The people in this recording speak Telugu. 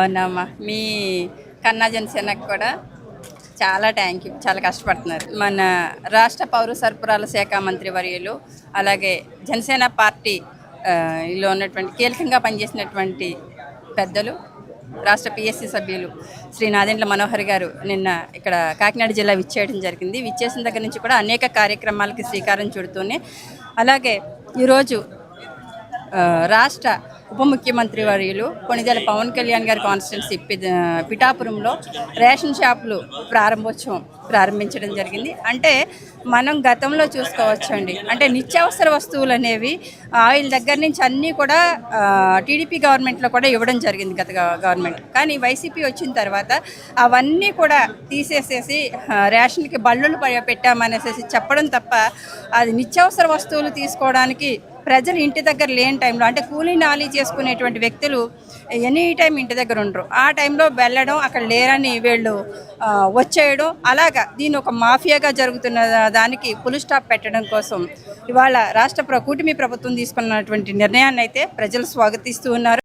అవునమ్మా, మీ కన్నా జనసేనకు కూడా చాలా థ్యాంక్ యూ. చాలా కష్టపడుతున్నారు. మన రాష్ట్ర పౌర సరఫరాల శాఖ మంత్రి వర్యులు, అలాగే జనసేన పార్టీ లో ఉన్నటువంటి కీలకంగా పనిచేసినటువంటి పెద్దలు, రాష్ట్ర పిఎస్సి సభ్యులు శ్రీ నాదెండ్ల మనోహర్ గారు నిన్న ఇక్కడ కాకినాడ జిల్లా విచ్చేయడం జరిగింది. విచ్చేసిన దగ్గర నుంచి కూడా అనేక కార్యక్రమాలకి శ్రీకారం చుడుతూనే, అలాగే ఈరోజు రాష్ట్ర ఉప ముఖ్యమంత్రి వర్యులు కొణిదెల పవన్ కళ్యాణ్ గారి కాన్స్టిట్యున్సీ పిఠాపురంలో రేషన్ షాపులు ప్రారంభించడం జరిగింది. అంటే మనం గతంలో చూసుకోవచ్చండి, అంటే నిత్యావసర వస్తువులు అనేవి ఆయిల్ దగ్గర నుంచి అన్నీ కూడా టీడీపీ గవర్నమెంట్లో కూడా ఇవ్వడం జరిగింది గత గవర్నమెంట్. కానీ వైసీపీ వచ్చిన తర్వాత అవన్నీ కూడా తీసేసేసి రేషన్కి బళ్ళులు పెట్టామనేసి చెప్పడం తప్ప, అది నిత్యావసర వస్తువులు తీసుకోవడానికి ప్రజలు ఇంటి దగ్గర లేని టైంలో, అంటే కూలీ నాలీ చేసుకునేటువంటి వ్యక్తులు ఎనీ టైం ఇంటి దగ్గర ఉండరు. ఆ టైంలో వెళ్ళడం, అక్కడ లేరని వీళ్ళు వచ్చేయడం, అలాగా దీన్ని ఒక మాఫియాగా జరుగుతున్న దానికి ఫుల్ స్టాప్ పెట్టడం కోసం ఇవాళ కూటమి ప్రభుత్వం తీసుకున్నటువంటి నిర్ణయాన్ని అయితే ప్రజలు స్వాగతిస్తూ ఉన్నారు.